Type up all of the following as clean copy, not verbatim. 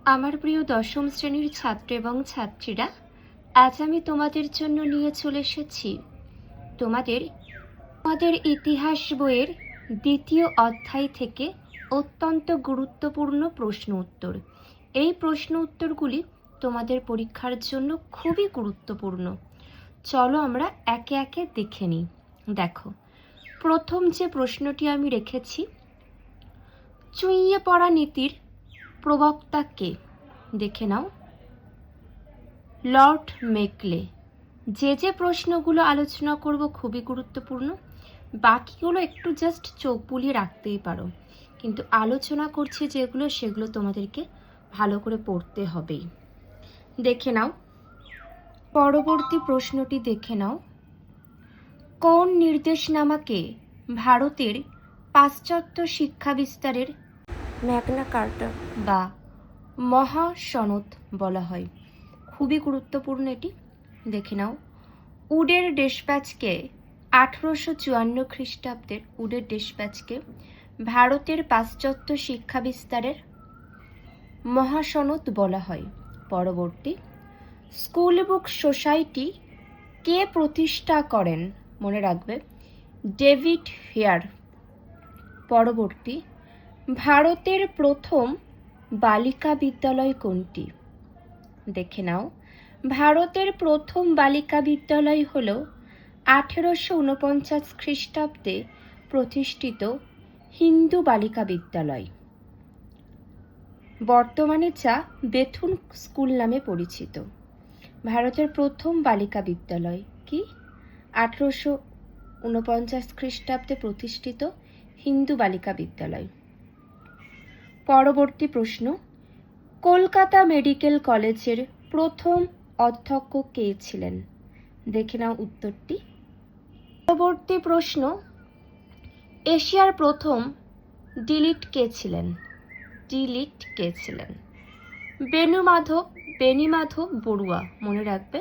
আমার প্রিয় দশম শ্রেণীর ছাত্র এবং ছাত্রীরা, আজ আমি তোমাদের জন্য নিয়ে চলে এসেছি তোমাদের তোমাদের ইতিহাস বইয়ের দ্বিতীয় অধ্যায় থেকে অত্যন্ত গুরুত্বপূর্ণ প্রশ্ন উত্তর। এই প্রশ্ন উত্তরগুলি তোমাদের পরীক্ষার জন্য খুবই গুরুত্বপূর্ণ। চলো আমরা একে একে দেখে নিই। দেখো, প্রথম যে প্রশ্নটি আমি রেখেছি, চুইয়ে পড়া নীতির প্রবক্তা কে? দেখে নাও, লর্ড মেকলে। যে প্রশ্নগুলো আলোচনা করব খুবই গুরুত্বপূর্ণ, বাকিগুলো একটু জাস্ট চোখ বুলিয়ে রাখতেই পারো, কিন্তু আলোচনা করছি যেগুলো সেগুলো তোমাদেরকে ভালো করে পড়তে হবেই। দেখে নাও, পরবর্তী প্রশ্নটি দেখে নাও, কোন নির্দেশনামাকে ভারতের পাশ্চাত্য শিক্ষা বিস্তারের ম্যাগনা কার্টা বা মহাসনদ বলা হয়? খুবই গুরুত্বপূর্ণ এটি। দেখে নাও, উডের ডেসপ্যাচকে 1854 খ্রিস্টাব্দের উডের ডেসপ্যাচকে ভারতের পাশ্চাত্য শিক্ষা বিস্তারের মহাসনদ বলা হয়। পরবর্তী, স্কুল বুক সোসাইটি কে প্রতিষ্ঠা করেন? মনে রাখবে, ডেভিড হেয়ার। পরবর্তী, ভারতের প্রথম বালিকা বিদ্যালয় কোনটি? দেখে নাও, ভারতের প্রথম বালিকা বিদ্যালয় হল 1849 খ্রিস্টাব্দে প্রতিষ্ঠিত হিন্দু বালিকা বিদ্যালয়, বর্তমানে যা বেথুন স্কুল নামে পরিচিত। ভারতের প্রথম বালিকা বিদ্যালয় কি? 1849 খ্রিস্টাব্দে প্রতিষ্ঠিত হিন্দু বালিকা বিদ্যালয়। পরবর্তী প্রশ্ন, কলকাতা মেডিকেল কলেজের প্রথম অধ্যক্ষ কে ছিলেন? দেখে নাও উত্তরটি। পরবর্তী প্রশ্ন, এশিয়ার প্রথম ডিলিট কে ছিলেন? ডিলিট কে ছিলেন? বেণীমাধব বড়ুয়া। মনে রাখবে,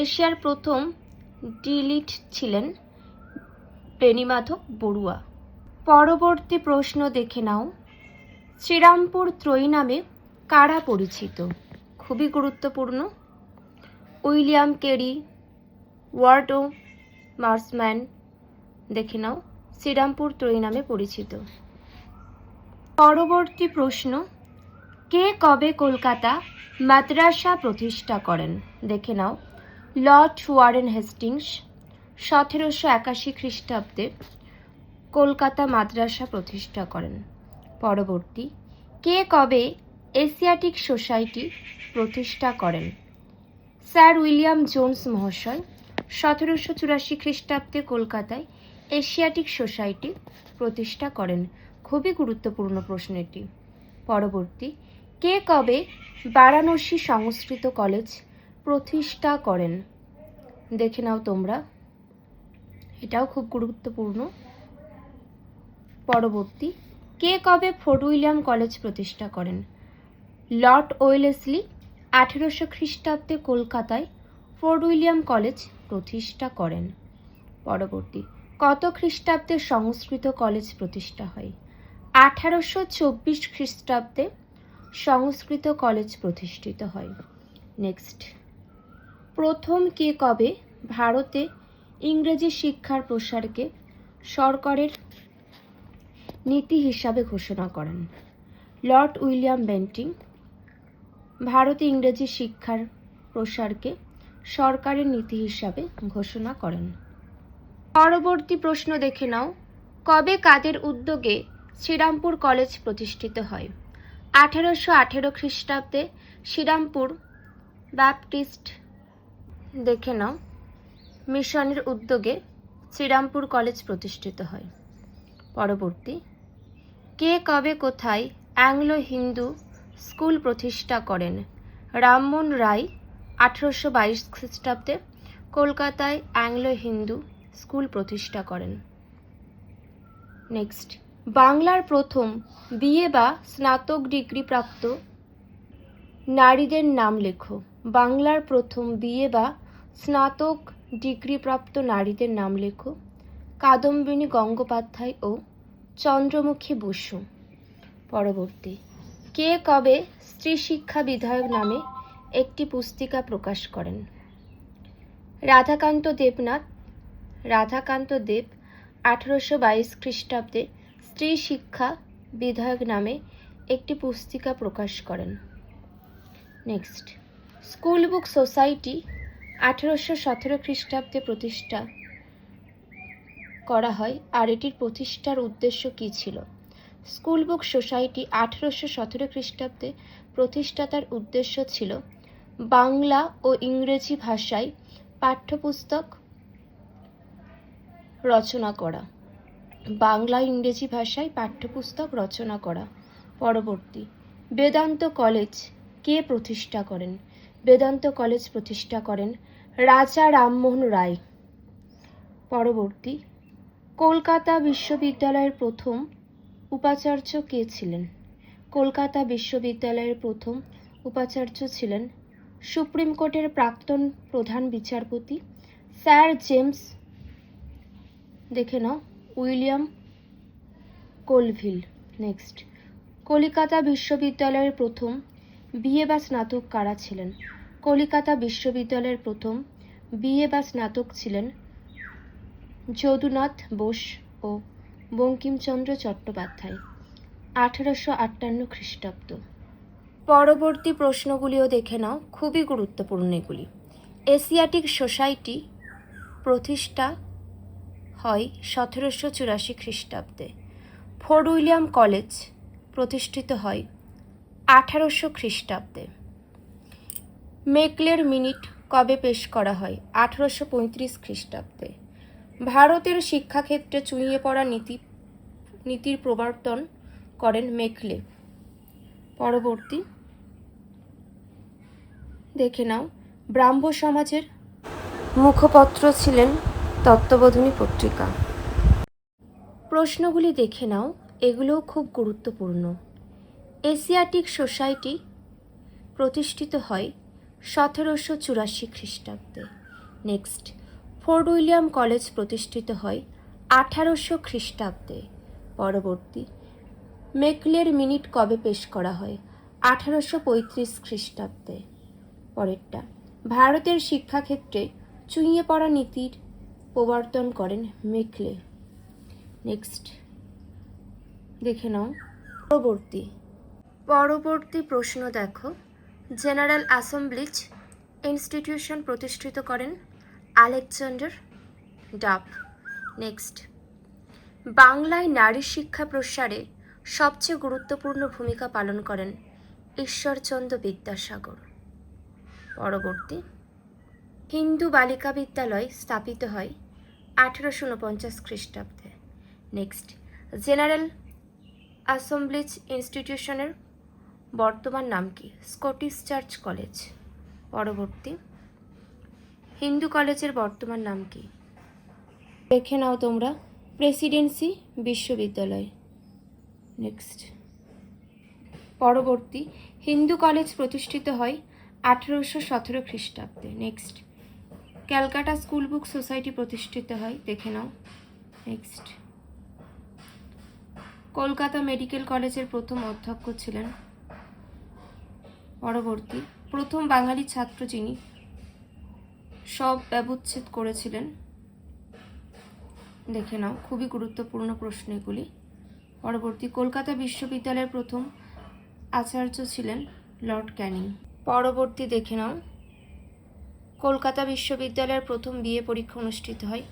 এশিয়ার প্রথম ডিলিট ছিলেন বেণীমাধব বড়ুয়া। পরবর্তী প্রশ্ন দেখে নাও, শ্রীরামপুর ত্রয়ী নামে কারা পরিচিত? খুবই গুরুত্বপূর্ণ। উইলিয়াম কেরি, ওয়ার্ডো মার্সম্যান। দেখে নাও, শ্রীরামপুর ত্রয়ী নামে পরিচিত। পরবর্তী প্রশ্ন, কে কবে কলকাতা মাদ্রাসা প্রতিষ্ঠা করেন? দেখে নাও, লর্ড ওয়ারেন হেস্টিংস 1781 খ্রিস্টাব্দে কলকাতা মাদ্রাসা প্রতিষ্ঠা করেন। পরবর্তী, কে কবে এশিয়াটিক সোসাইটি প্রতিষ্ঠা করেন? স্যার উইলিয়াম জোন্স মহাশয় 1784 খ্রিস্টাব্দে কলকাতায় এশিয়াটিক সোসাইটি প্রতিষ্ঠা করেন। খুবই গুরুত্বপূর্ণ প্রশ্ন এটি। পরবর্তী, কে কবে বারাণসী সংস্কৃত কলেজ প্রতিষ্ঠা করেন? দেখে নাও তোমরা, এটাও খুব গুরুত্বপূর্ণ। পরবর্তী, কে কবে ফোর্ট উইলিয়াম কলেজ প্রতিষ্ঠা করেন? লর্ড ওয়েলেসলি 1800 খ্রিস্টাব্দে কলকাতায় ফোর্ট উইলিয়াম কলেজ প্রতিষ্ঠা করেন। পরবর্তী, কত খ্রিস্টাব্দে সংস্কৃত কলেজ প্রতিষ্ঠা হয়? 1824 খ্রিস্টাব্দে সংস্কৃত কলেজ প্রতিষ্ঠিত হয়। নেক্সট, প্রথম কে কবে ভারতে ইংরেজি শিক্ষার প্রসারকে সরকারের নীতি হিসাবে ঘোষণা করেন? লর্ড উইলিয়াম বেন্টিং ভারতে ইংরেজি শিক্ষার প্রসারকে সরকারের নীতি হিসাবে ঘোষণা করেন। পরবর্তী প্রশ্ন দেখে নাও, কবে কাদের উদ্যোগে শ্রীরামপুর কলেজ প্রতিষ্ঠিত হয়? 1818 খ্রিস্টাব্দে শ্রীরামপুর ব্যাপটিস্ট দেখে নাও মিশনের উদ্যোগে শ্রীরামপুর কলেজ প্রতিষ্ঠিত হয়। পরবর্তী, কে কবে কোথায় অ্যাংলো হিন্দু স্কুল প্রতিষ্ঠা করেন? রামমোহন রায় 1822 খ্রিস্টাব্দে কলকাতায় অ্যাংলো হিন্দু স্কুল প্রতিষ্ঠা করেন। নেক্সট, বাংলার প্রথম বিএ বা স্নাতক ডিগ্রি প্রাপ্ত নারীদের নাম লেখো। বাংলার প্রথম বিএ বা স্নাতক ডিগ্রি প্রাপ্ত নারীদের নাম লেখো। কাদম্বিনী গঙ্গোপাধ্যায় ও চন্দ্রমুখী বসু। পরবর্তী, কে কবে স্ত্রী শিক্ষা বিধায়ক নামে একটি পুস্তিকা প্রকাশ করেন? রাধাকান্ত দেব 1822 খ্রিস্টাব্দে স্ত্রী শিক্ষা বিধায়ক নামে একটি পুস্তিকা প্রকাশ করেন। নেক্সট, স্কুল বুক সোসাইটি 1817 খ্রিস্টাব্দে প্রতিষ্ঠা করা হয়, আর এটির প্রতিষ্ঠার উদ্দেশ্য কী ছিল? স্কুল বুক সোসাইটি 1817 খ্রিস্টাব্দে প্রতিষ্ঠাতার উদ্দেশ্য ছিল বাংলা ও ইংরেজি ভাষায় পাঠ্যপুস্তক রচনা করা। বাংলা ইংরেজি ভাষায় পাঠ্যপুস্তক রচনা করা। পরবর্তী, বেদান্ত কলেজ কে প্রতিষ্ঠা করেন? বেদান্ত কলেজ প্রতিষ্ঠা করেন রাজা রামমোহন রায়। পরবর্তী, কলকাতা বিশ্ববিদ্যালয়ের প্রথম উপাচার্য কে ছিলেন? কলকাতা বিশ্ববিদ্যালয়ের প্রথম উপাচার্য ছিলেন সুপ্রিম কোর্টের প্রাক্তন প্রধান বিচারপতি sir James William Colville. Next, Calcutta বিশ্ববিদ্যালয়ের প্রথম বিএ বা স্নাতক কারা ছিলেন? কলিকাতা বিশ্ববিদ্যালয়ের প্রথম বিএ বা স্নাতক ছিলেন যদুনাথ বোস ও বঙ্কিমচন্দ্র চট্টোপাধ্যায়। 1858 খ্রিস্টাব্দ। পরবর্তী প্রশ্নগুলিও দেখে নাও, খুবই গুরুত্বপূর্ণ এগুলি। এশিয়াটিক সোসাইটি প্রতিষ্ঠা হয় 1784 খ্রিস্টাব্দে। ফোর্ট উইলিয়াম কলেজ প্রতিষ্ঠিত হয় 1800 খ্রিস্টাব্দে। মেকলের মিনিট কবে পেশ করা হয়? 1835 খ্রিস্টাব্দে। ভারতের শিক্ষাক্ষেত্রে চুঁইয়ে পড়া নীতির প্রবর্তন করেন মেকলে। পরবর্তী দেখে নাও, ব্রাহ্ম সমাজের মুখপত্র ছিলেন তত্ত্ববোধিনী পত্রিকা। প্রশ্নগুলি দেখে নাও, এগুলোও খুব গুরুত্বপূর্ণ। এশিয়াটিক সোসাইটি প্রতিষ্ঠিত হয় 1784 খ্রিস্টাব্দে। নেক্সট, ফোর্ট উইলিয়াম কলেজ প্রতিষ্ঠিত হয় 1800 খ্রিস্টাব্দে। পরবর্তী, মেকলের মিনিট কবে পেশ করা হয়? 1835 খ্রিস্টাব্দে। পরেরটা, ভারতের শিক্ষাক্ষেত্রে চুঁইয়ে পড়া নীতির প্রবর্তন করেন মেকলে। নেক্সট দেখে নাও পরবর্তী প্রশ্ন দেখো, জেনারেল অ্যাসেম্বলিজ ইনস্টিটিউশন প্রতিষ্ঠিত করেন আলেকজান্ডার ডাফ। নেক্সট, বাংলায় নারী শিক্ষা প্রসারে সবচেয়ে গুরুত্বপূর্ণ ভূমিকা পালন করেন ঈশ্বরচন্দ্র বিদ্যাসাগর। পরবর্তী, হিন্দু বালিকা বিদ্যালয় স্থাপিত হয় 1849 খ্রিস্টাব্দে। নেক্সট, জেনারেল অ্যাসেম্বলিজ ইনস্টিটিউশনের বর্তমান নাম কি? Scottish church college. পরবর্তী, হিন্দু কলেজের বর্তমান নাম কি? দেখে নাও তোমরা, প্রেসিডেন্সি বিশ্ববিদ্যালয়। নেক্সট, পরবর্তী, হিন্দু কলেজ প্রতিষ্ঠিত হয় 1817 খ্রিস্টাব্দে। Next, Calcutta school book society প্রতিষ্ঠিত হয়, দেখে নাও। নেক্সট, কলকাতা মেডিকেল কলেজের প্রথম অধ্যক্ষ ছিলেন। পরবর্তী, প্রথম বাঙালি ছাত্র যিনি সব ব্যবচ্ছেদ করেছিলেন, দেখে নাও, খুবই গুরুত্বপূর্ণ প্রশ্ন এগুলি। পরবর্তী, কলকাতা বিশ্ববিদ্যালয়ের প্রথম আচার্য ছিলেন লর্ড ক্যানিং। পরবর্তী দেখে নাও, কলকাতা বিশ্ববিদ্যালয়ের প্রথম বিএ পরীক্ষা অনুষ্ঠিত হয়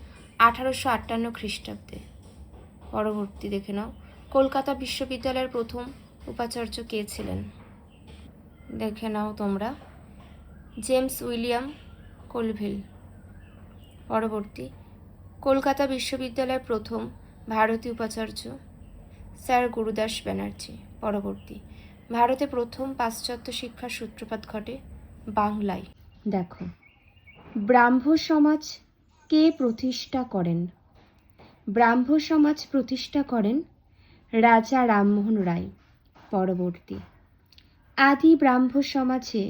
1858 খ্রিস্টাব্দে। পরবর্তী দেখে নাও, কলকাতা বিশ্ববিদ্যালয়ের প্রথম উপাচার্য কে ছিলেন? দেখে নাও তোমরা, জেমস উইলিয়াম কোলভিল। পরবর্তী, কলকাতা বিশ্ববিদ্যালয়ের প্রথম ভারতীয় উপাচার্য স্যার গুরুদাস ব্যানার্জি। পরবর্তী, ভারতে প্রথম পাশ্চাত্য শিক্ষার সূত্রপাত ঘটে বাংলায়। দেখো, ব্রাহ্ম সমাজ কে প্রতিষ্ঠা করেন? ব্রাহ্ম সমাজ প্রতিষ্ঠা করেন রাজা রামমোহন রায়। পরবর্তী, আদি ব্রাহ্ম সমাজে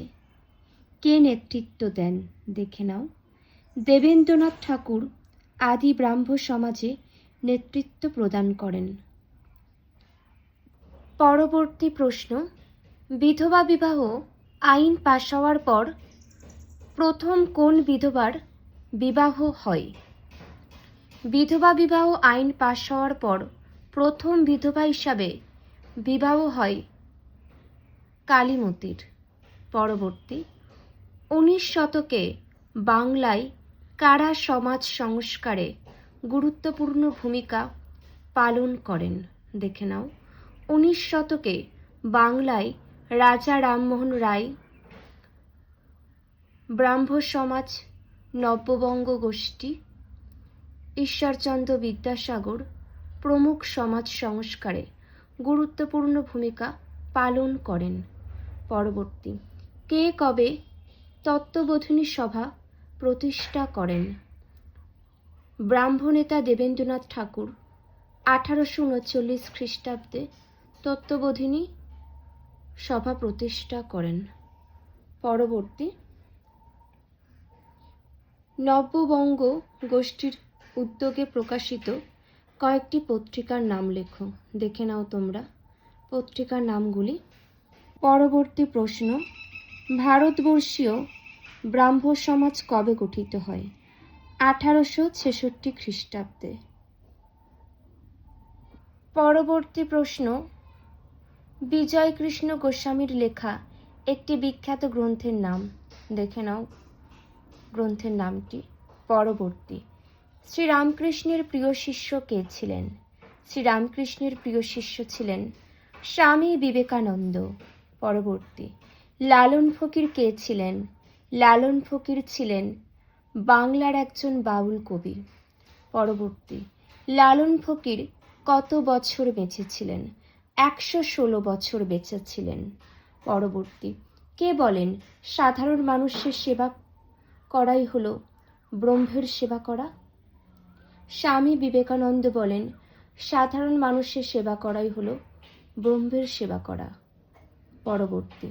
কে নেতৃত্ব দেন? দেখে নাও, দেবেন্দ্রনাথ ঠাকুর আদি ব্রাহ্ম সমাজে নেতৃত্ব প্রদান করেন। পরবর্তী প্রশ্ন, বিধবা বিবাহ আইন পাশ হওয়ার পর প্রথম কোন বিধবার বিবাহ হয়? বিধবা বিবাহ আইন পাশ হওয়ার পর প্রথম বিধবা হিসাবে বিবাহ হয় কালীমতির। পরবর্তী, 19 শতকে বাংলায় কারা সমাজ সংস্কারে গুরুত্বপূর্ণ ভূমিকা পালন করেন? দেখে নাও। 19 শতকে বাংলায় রাজা রামমোহন রায়, ব্রাহ্ম সমাজ, নব্যবঙ্গ গোষ্ঠী, ঈশ্বরচন্দ্র বিদ্যাসাগর প্রমুখ সমাজ সংস্কারে গুরুত্বপূর্ণ ভূমিকা পালন করেন। পরবর্তী, কে কবে তত্ত্ববোধিনী সভা প্রতিষ্ঠা করেন? ব্রাহ্মনেতা দেবেন্দ্রনাথ ঠাকুর 1839 খ্রিস্টাব্দে তত্ত্ববোধিনী সভা প্রতিষ্ঠা করেন। পরবর্তী, নব্যবঙ্গ গোষ্ঠীর উদ্যোগে প্রকাশিত কয়েকটি পত্রিকার নাম লেখো। দেখে নাও তোমরা পত্রিকার নামগুলি। পরবর্তী প্রশ্ন, ভারতবর্ষীয় ব্রাহ্ম সমাজ কবে গঠিত হয়? 1866 খ্রিস্টাব্দে। পরবর্তী প্রশ্ন, বিজয় কৃষ্ণ গোস্বামীর লেখা একটি বিখ্যাত গ্রন্থের নাম। দেখে নাও গ্রন্থের নামটি। পরবর্তী, শ্রীরামকৃষ্ণের প্রিয় শিষ্য কে ছিলেন? শ্রীরামকৃষ্ণের প্রিয় শিষ্য ছিলেন স্বামী বিবেকানন্দ। পরবর্তী, লালন ফকির কে ছিলেন? লালন ফকির ছিলেন বাংলার একজন বাউল কবি। পরবর্তী, লালন ফকির কত বছর বেঁচে ছিলেন? 116 বছর বেঁচে ছিলেন। পরবর্তী, কে বলেন সাধারণ মানুষের সেবা করাই হলো ব্রহ্মের সেবা করা? স্বামী বিবেকানন্দ বলেন সাধারণ মানুষের সেবা করাই হলো ব্রহ্মের সেবা করা। পরবর্তী,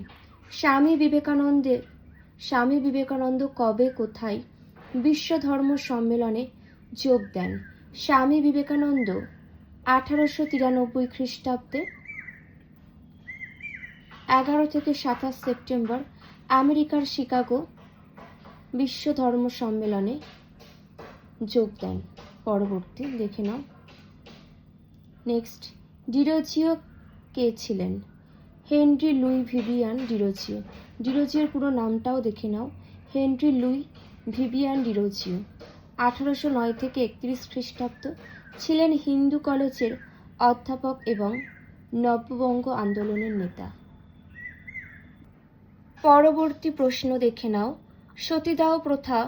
স্বামী বিবেকানন্দ কবে কোথায় বিশ্ব ধর্ম সম্মেলনে যোগ দেন? স্বামী বিবেকানন্দ 1893 খ্রিস্টাব্দে 11 থেকে 27 সেপ্টেম্বর আমেরিকার শিকাগো বিশ্ব ধর্ম সম্মেলনে যোগ দেন। পরবর্তী, দেখে নাও। নেক্সট, ডিরোজিও কে ছিলেন? Henry Louis Vivian Derozio. ডিরোজিওর পুরো নামটাও দেখে নাও, হেনরি লুই ভিভিয়ান ডিরোজিও। 1809 থেকে 31 খ্রিস্টাব্দ ছিলেন হিন্দু কলেজের অধ্যাপক এবং নব্যবঙ্গ আন্দোলনের নেতা। পরবর্তী প্রশ্ন দেখে নাও, সতীদাহ প্রথা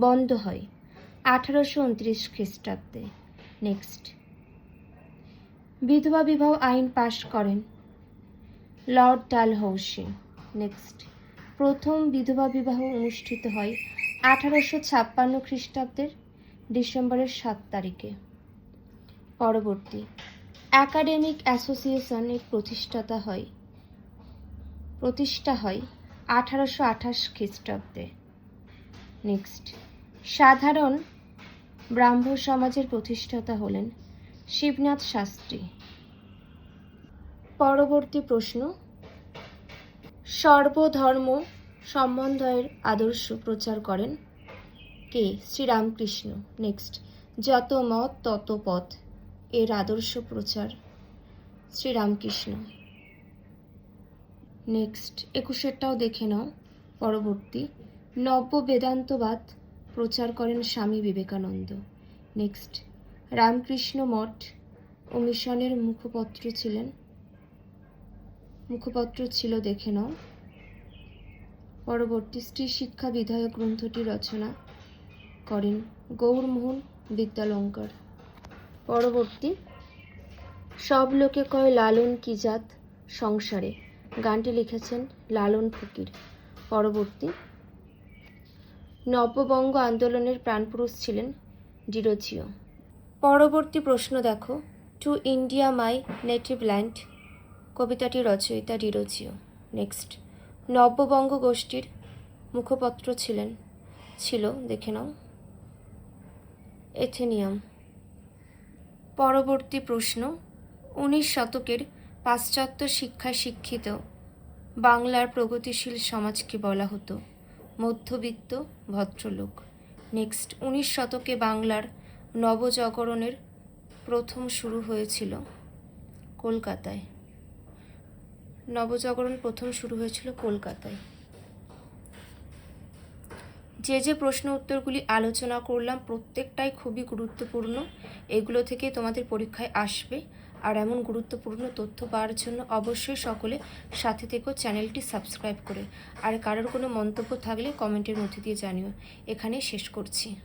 বন্ধ হয় 1829 খ্রিস্টাব্দে। নেক্সট, বিধবা বিবাহ আইন পাশ করেন লর্ড ডালহৌসি। নেক্সট, প্রথম বিধবা বিবাহ অনুষ্ঠিত হয় 1856 খ্রিস্টাব্দের ডিসেম্বরের 7 তারিখে। পরবর্তী, একাডেমিক অ্যাসোসিয়েশনের প্রতিষ্ঠা হয় 1828 খ্রিস্টাব্দে। নেক্সট, সাধারণ ব্রাহ্ম সমাজের প্রতিষ্ঠাতা হলেন শিবনাথ শাস্ত্রী। পরবর্তী প্রশ্ন, সর্বধর্ম সমন্বয়ের আদর্শ প্রচার করেন কে? শ্রীরামকৃষ্ণ। নেক্সট, যত মত তত পথ এর আদর্শ প্রচার শ্রীরামকৃষ্ণ। নেক্সট, 21টাও দেখে নাও। পরবর্তী, নব্য বেদান্তবাদ প্রচার করেন স্বামী বিবেকানন্দ। নেক্সট, রামকৃষ্ণ মঠ ও মিশনের মুখপত্র ছিল, দেখে নাও। পরবর্তী, স্ত্রী শিক্ষা বিধায়ক গ্রন্থটি রচনা করেন গৌরমোহন বিদ্যালঙ্কার। পরবর্তী, সব লোকে কয় লালন কি জাত সংসারে গানটি লিখেছেন লালন ফকির। পরবর্তী, নব্যবঙ্গ আন্দোলনের প্রাণপুরুষ ছিলেন ডিরোজিও। পরবর্তী প্রশ্ন দেখো, to India my native land কবিতাটি রচয়িতা ডিরোজিও। নেক্সট, নব্যবঙ্গ গোষ্ঠীর মুখপত্র ছিল, দেখে নাও, এথেনিয়াম। পরবর্তী প্রশ্ন, 19 শতকের পাশ্চাত্য শিক্ষায় শিক্ষিত বাংলার প্রগতিশীল সমাজকে বলা হতো মধ্যবিত্ত ভদ্রলোক। নেক্সট, 19 শতকে বাংলার নবজাগরণের প্রথম শুরু হয়েছিল কলকাতায়। নবজাগরণ প্রথম শুরু হয়েছিল কলকাতায়। যে যে প্রশ্ন উত্তরগুলি আলোচনা করলাম প্রত্যেকটাই খুবই গুরুত্বপূর্ণ। এগুলো থেকে তোমাদের পরীক্ষায় আসবে। আর এমন গুরুত্বপূর্ণ তথ্য পাওয়ার জন্য অবশ্যই সকলে সাথে থেকো, চ্যানেলটি সাবস্ক্রাইব করে। আর কারোর কোনো মন্তব্য থাকলে কমেন্টের মধ্যে দিয়ে জানিও। এখানেই শেষ করছি।